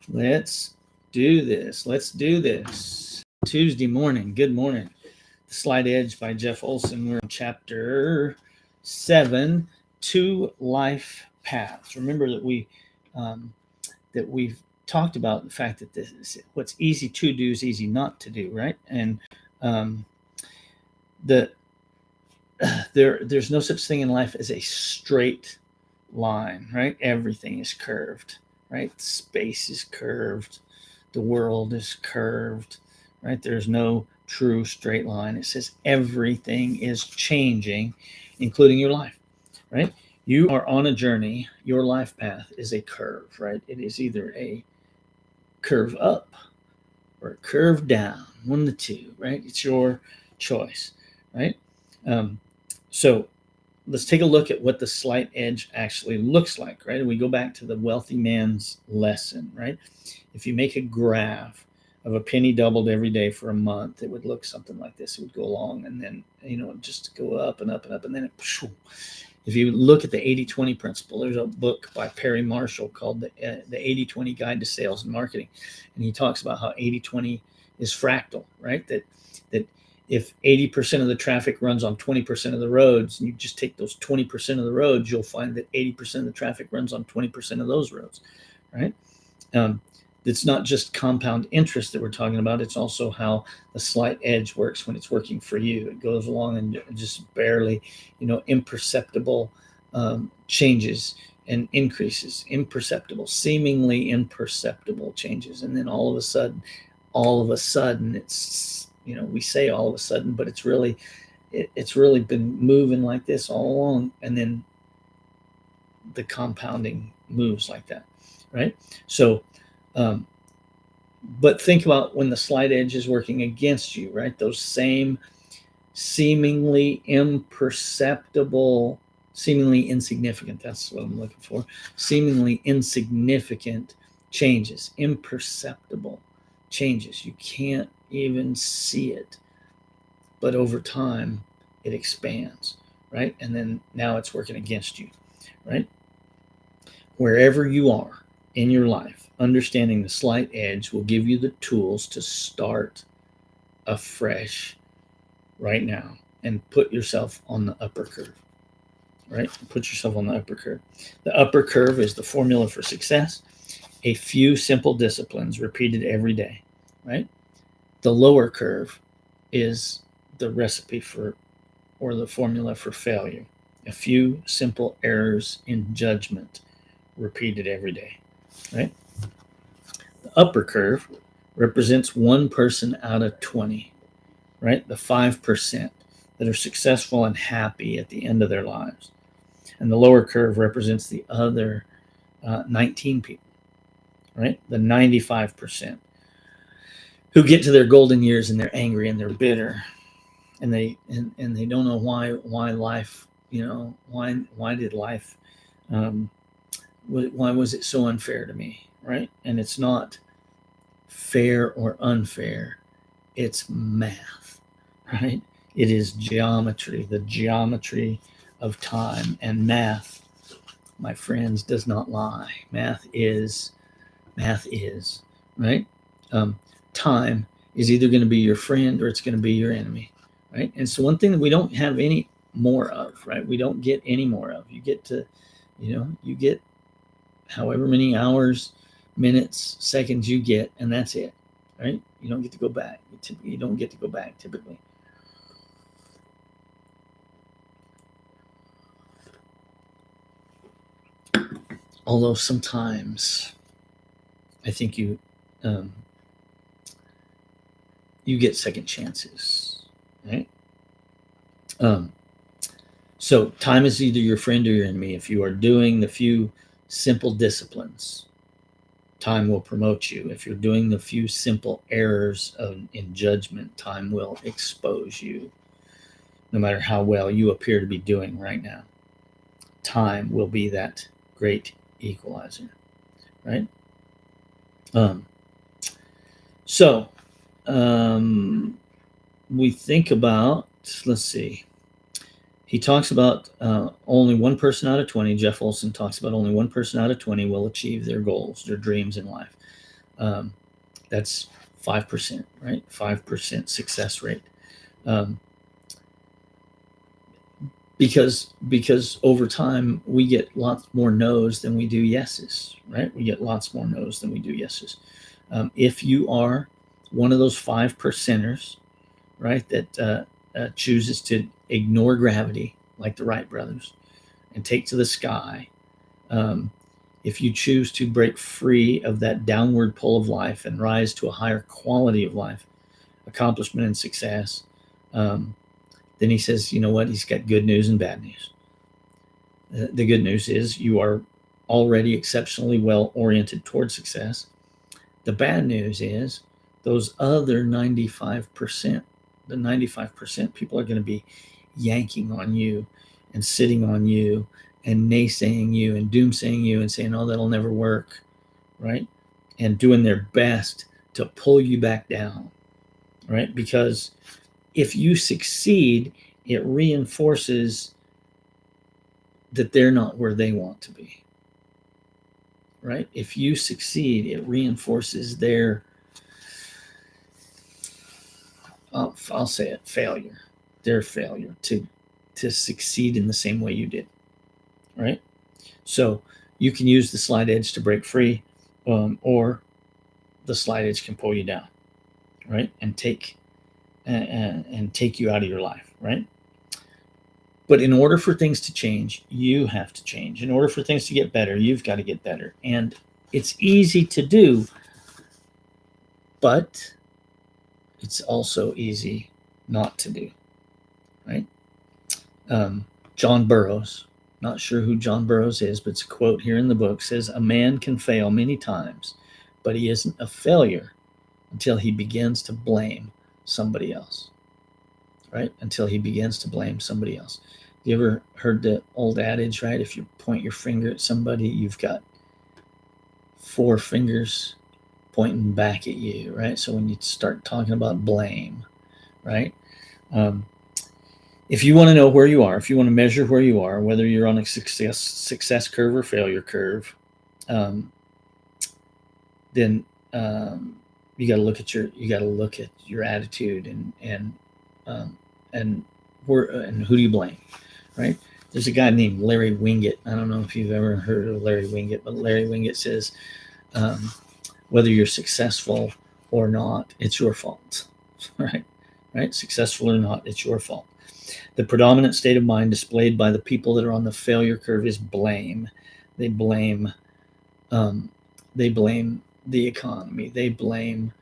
Let's do this. Let's do this. Tuesday morning. Good morning. The Slight Edge by Jeff Olson. We're in chapter 7, 2 life paths. Remember that we've talked about the fact that this is what's easy to do is easy not to do, right? And um, the there's no such thing in life as a straight line, right? Everything is curved, right? Space is curved, the world is curved, right? There's no true straight line. It says everything is changing, including your life, right? You are on a journey. Your life path is a curve, right? It is either a curve up or a curve down, one of the two, right? It's your choice, right? Um, so let's take a look at what the slight edge actually looks like, right? And we go back to the wealthy man's lesson, right? If you make a graph of a penny doubled every day for a month, it would look something like this. It would go along and then, just go up and up and up. And then if you look at the 80-20 principle, there's a book by Perry Marshall called the 80-20 Guide to Sales and Marketing. And he talks about how 80-20 is fractal, right? That if 80% of the traffic runs on 20% of the roads, and you just take those 20% of the roads, you'll find that 80% of the traffic runs on 20% of those roads, right? It's not just compound interest that we're talking about. It's also how the slight edge works when it's working for you. It goes along and just barely, imperceptible changes and increases, seemingly imperceptible changes. And then all of a sudden, it's, we say all of a sudden, but it's really been moving like this all along. And then the compounding moves like that, right? So, but think about when the slight edge is working against you, right? Those same seemingly imperceptible, seemingly insignificant, that's what I'm looking for, seemingly insignificant changes, imperceptible changes. You can't even see it, but over time it expands, right? And then now it's working against you, right? Wherever you are in your life, understanding the slight edge will give you the tools to start afresh right now and put yourself on the upper curve, right? Put yourself on the upper curve. The upper curve is the formula for success. A few simple disciplines repeated every day, right? The lower curve is the recipe for, or the formula for failure. A few simple errors in judgment repeated every day, right? The upper curve represents one person out of 20, right? The 5% that are successful and happy at the end of their lives. And the lower curve represents the other 19 people, right? The 95% who get to their golden years and they're angry and they're bitter and they don't know why life, why did life, why was it so unfair to me, right? And it's not fair or unfair, it's math, right? It is geometry, the geometry of time. And math, my friends, does not lie. Math is, right? Time is either going to be your friend or it's going to be your enemy, right? And so one thing that we don't have any more of, right? We don't get any more of. You get to, you get however many hours, minutes, seconds you get, and that's it, right? You don't get to go back. You don't get to go back typically. Although sometimes I think you get second chances, right? So time is either your friend or your enemy. If you are doing the few simple disciplines, time will promote you. If you're doing the few simple errors in judgment, time will expose you. No matter how well you appear to be doing right now, time will be that great equalizer, right? So we think about, let's see, he talks about only one person out of 20. Jeff Olson talks about only one person out of 20 will achieve their goals, their dreams in life. That's 5%, right? 5% success rate. Because over time we get lots more no's than we do yeses, right? We get lots more no's than we do yeses. If you are one of those 5%ers, right, that chooses to ignore gravity like the Wright brothers and take to the sky, if you choose to break free of that downward pull of life and rise to a higher quality of life, accomplishment and success, then he says, you know what? He's got good news and bad news. The good news is you are already exceptionally well oriented towards success. The bad news is those other 95%, the 95% people are going to be yanking on you and sitting on you and naysaying you and doomsaying you and saying, oh, that'll never work, right? And doing their best to pull you back down, right? Because if you succeed, it reinforces that they're not where they want to be, right? If you succeed, it reinforces their, I'll say it, failure, their failure to succeed in the same way you did, right? So you can use the slight edge to break free, or the slight edge can pull you down, right? And take you out of your life, right? But in order for things to change, you have to change. In order for things to get better, you've got to get better. And it's easy to do, but it's also easy not to do, right? John Burroughs, not sure who John Burroughs is, but it's a quote here in the book, says, a man can fail many times, but he isn't a failure until he begins to blame somebody else, right? Until he begins to blame somebody else. You ever heard the old adage, right? If you point your finger at somebody, you've got 4 fingers pointing back at you, right? So when you start talking about blame, right? If you want to know where you are, if you want to measure where you are, whether you're on a success curve or failure curve, then you got to look at your attitude and who do you blame, right? There's a guy named Larry Winget. I don't know if you've ever heard of Larry Winget, but Larry Winget says, whether you're successful or not, it's your fault, right? Successful or not, it's your fault. The predominant state of mind displayed by the people that are on the failure curve is blame. They blame the economy. They blame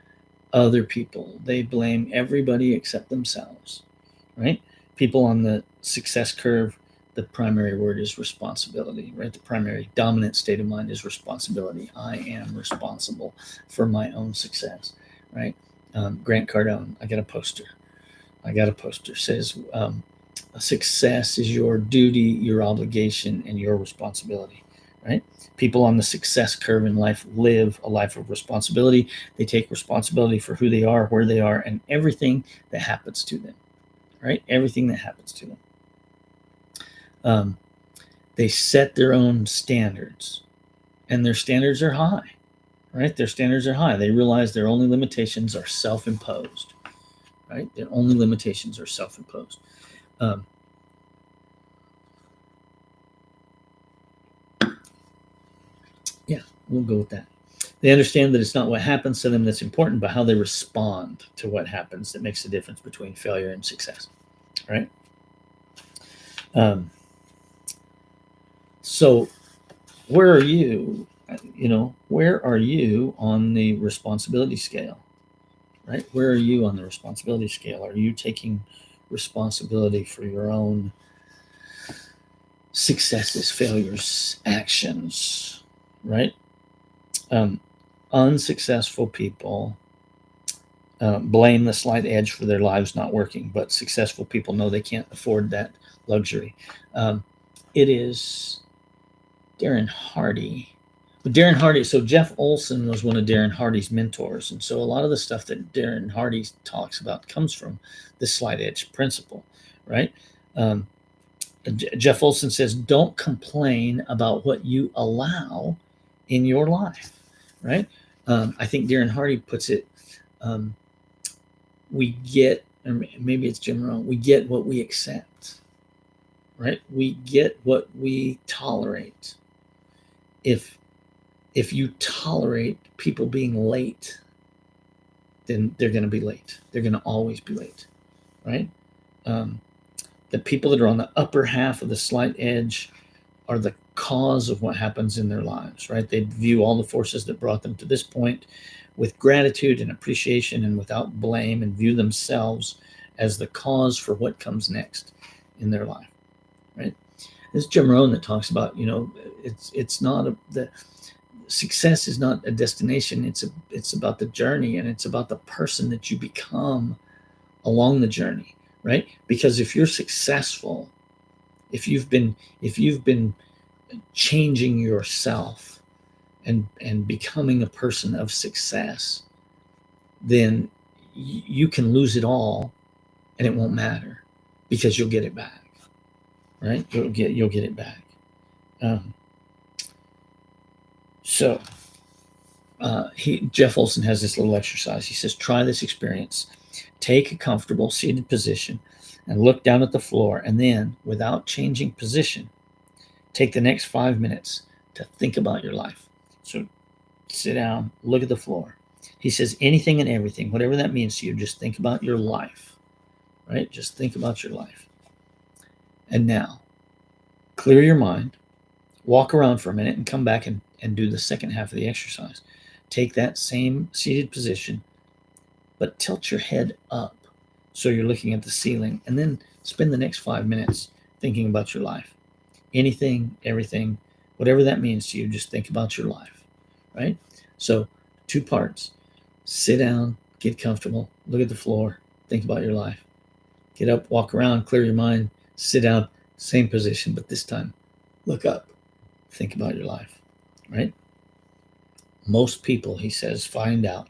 other people. They blame everybody except themselves, right? People on the success curve, the primary word is responsibility, right? The primary dominant state of mind is responsibility. I am responsible for my own success, right? Grant Cardone, I got a poster, says, success is your duty, your obligation, and your responsibility, right? People on the success curve in life live a life of responsibility. They take responsibility for who they are, where they are, and everything that happens to them, right? Everything that happens to them. They set their own standards, and their standards are high, right? Their standards are high. They realize their only limitations are self-imposed, right? Their only limitations are self-imposed. Yeah, we'll go with that. They understand that it's not what happens to them that's important, but how they respond to what happens that makes the difference between failure and success, right? So where are you? Where are you on the responsibility scale, right? Where are you on the responsibility scale? Are you taking responsibility for your own successes, failures, actions, right? Unsuccessful people blame the slight edge for their lives not working, but successful people know they can't afford that luxury. It is Darren Hardy. So Jeff Olson was one of Darren Hardy's mentors. And so a lot of the stuff that Darren Hardy talks about comes from the slight edge principle, right? Jeff Olson says, don't complain about what you allow in your life, right? I think Darren Hardy puts it, we get, or maybe it's Jim Rohn, we get what we accept, right? We get what we tolerate. If you tolerate people being late, then they're going to be late. They're going to always be late, right? The people that are on the upper half of the slight edge are the cause of what happens in their lives, right? They view all the forces that brought them to this point with gratitude and appreciation and without blame, and view themselves as the cause for what comes next in their life, right? This is Jim Rohn that talks about, it's not the success is not a destination. It's about the journey, and it's about the person that you become along the journey, right? Because if you're successful, if you've been changing yourself and becoming a person of success, then you can lose it all and it won't matter, because you'll get it back, right? You'll get it back. Jeff Olson has this little exercise. He says, try this experience. Take a comfortable seated position and look down at the floor, and then, without changing position, take the next 5 minutes to think about your life. So sit down, look at the floor. He says, anything and everything, whatever that means to you, just think about your life, right? Just think about your life. And now, clear your mind, walk around for a minute, and come back and do the second half of the exercise. Take that same seated position, but tilt your head up so you're looking at the ceiling, and then spend the next 5 minutes thinking about your life. Anything, everything, whatever that means to you, just think about your life, right? So 2 parts. Sit down, get comfortable, look at the floor, think about your life. Get up, walk around, clear your mind, sit down, same position, but this time look up, think about your life, right? Most people, he says, find out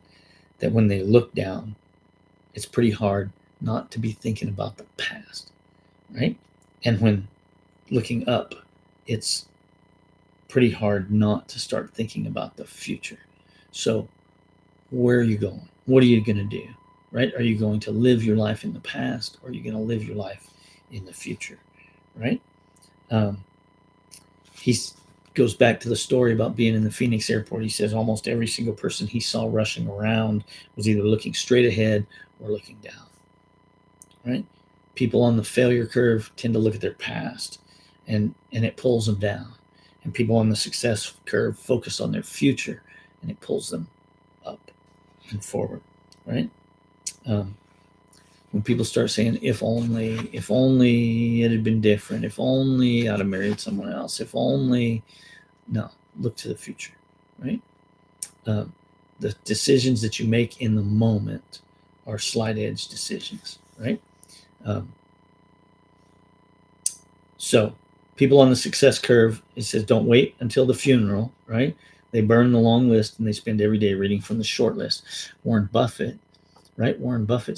that when they look down, it's pretty hard not to be thinking about the past, right? And when looking up, it's pretty hard not to start thinking about the future. So where are you going? What are you going to do, right? Are you going to live your life in the past, or are you going to live your life in the future, right? He goes back to the story about being in the Phoenix airport. He says almost every single person he saw rushing around was either looking straight ahead or looking down, right? People on the failure curve tend to look at their past, and it pulls them down. And people on the success curve focus on their future, and it pulls them up and forward, right? When people start saying, if only it had been different, if only I'd have married someone else, if only, no, look to the future, right? The decisions that you make in the moment are slight edge decisions, right? So people on the success curve, it says, don't wait until the funeral, right? They burn the long list and they spend every day reading from the short list. Warren Buffett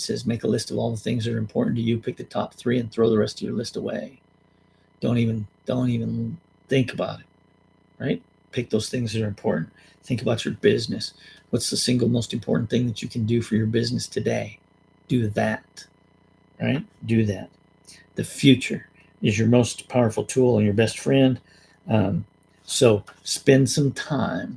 says, make a list of all the things that are important to you, pick the top 3 and throw the rest of your list away. Don't even think about it, right? Pick those things that are important. Think about your business. What's the single most important thing that you can do for your business today? Do that, right? Do that. The future is your most powerful tool and your best friend. So spend some time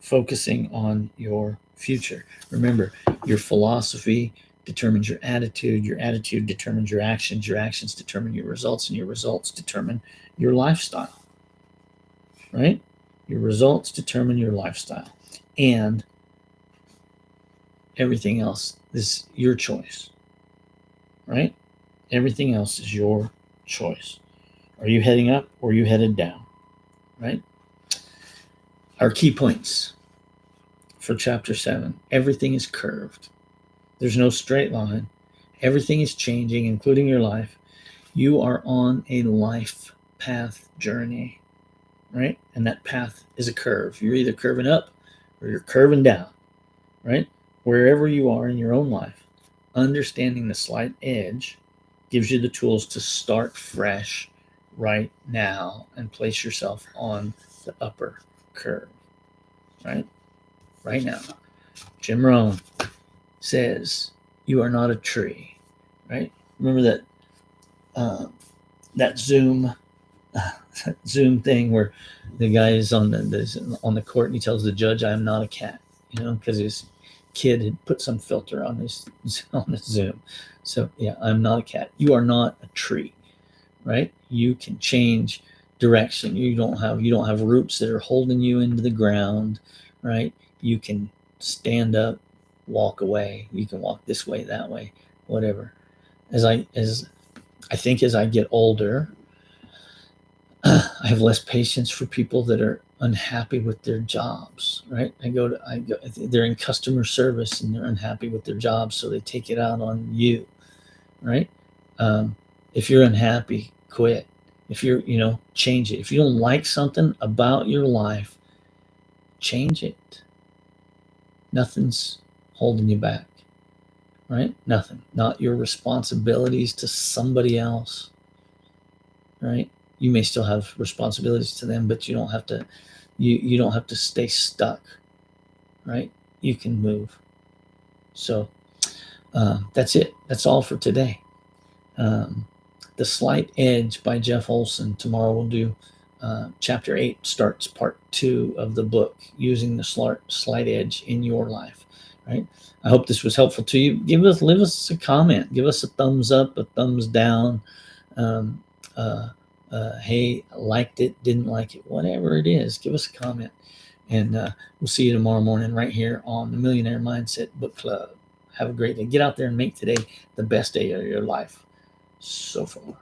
focusing on your future. Remember, your philosophy determines your attitude determines your actions determine your results, and your results determine your lifestyle, right? Your results determine your lifestyle, and everything else is your choice, right? Everything else is your choice. Are you heading up or are you headed down, right? Our key points for chapter 7. Everything is curved. There's no straight line. Everything is changing, including your life. You are on a life path journey, right? And that path is a curve. You're either curving up or you're curving down, right? Wherever you are in your own life, understanding the slight edge gives you the tools to start fresh right now and place yourself on the upper curve, right? right now. Jim Rohn says, you are not a tree, right? Remember that Zoom thing where the guy is on the court and he tells the judge, I am not a cat, because his kid had put some filter on his Zoom. So yeah, I'm not a cat. You are not a tree, right? You can change direction. You don't have roots that are holding you into the ground, right? You can stand up, walk away. You can walk this way, that way, whatever. As I think as I get older, I have less patience for people that are unhappy with their jobs, right? They're in customer service and they're unhappy with their jobs, so they take it out on you, right? If you're unhappy, quit. If you're, change it. If you don't like something about your life, change it. Nothing's holding you back, right? Nothing. Not your responsibilities to somebody else, right? You may still have responsibilities to them, but you don't have to. You don't have to stay stuck, right? You can move. So that's it. That's all for today. The Slight Edge by Jeff Olson. Tomorrow we'll do chapter 8, starts part 2 of the book, using the slight edge in your life, right? I hope this was helpful to you. Leave us a comment. Give us a thumbs up, a thumbs down. Hey, liked it, didn't like it, whatever it is, give us a comment. And we'll see you tomorrow morning right here on the Millionaire Mindset Book Club. Have a great day. Get out there and make today the best day of your life so far.